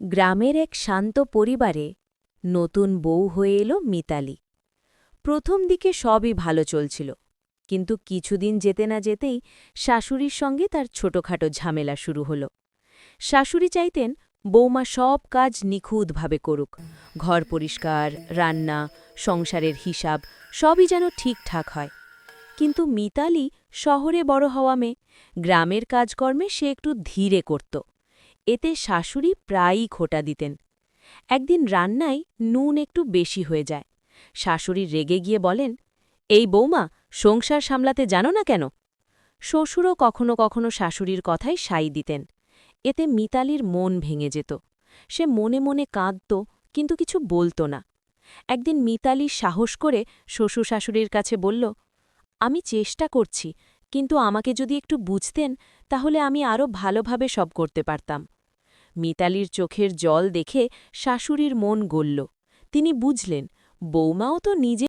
গ্রামের এক শান্ত পরিবারে নতুন বউ হয়ে এলো মিতালি। প্রথম দিকে সবই ভালো চলছিল, কিন্তু কিছুদিন যেতে না যেতেই শাশুড়ির সঙ্গে তার ছোটখাটো ঝামেলা শুরু হল। শাশুড়ি চাইতেন বৌমা সব কাজ নিখুঁতভাবে করুক, ঘর পরিষ্কার, রান্না, সংসারের হিসাব সবই যেন ঠিকঠাক হয়। কিন্তু মিতালি শহরে বড় হওয়া মেয়ে, গ্রামের কাজকর্মে সে একটু ধীরে করত। এতে শাশুড়ি প্রায়ই খোঁটা দিতেন। একদিন রান্নায় নুন একটু বেশি হয়ে যায়। শাশুড়ি রেগে গিয়ে বলেন, এই বৌমা, সংসার সামলাতে জানো না কেন? শ্বশুরও কখনো কখনো শাশুড়ির কথায় সাই দিতেন। এতে মিতালির মন ভেঙে যেত। সে মনে মনে কাঁদত, কিন্তু কিছু বলত না। একদিন মিতালি সাহস করে শ্বশুর শাশুড়ির কাছে বলল, আমি চেষ্টা করছি, কিন্তু আমাকে যদি একটু বুঝতেন তাহলে আমি আরও ভালোভাবে সব করতে পারতাম। মিতালির চোখের জল দেখে শাশুড়ির মন গলল। তিনি বুঝলেন, বৌমাও তো নিজে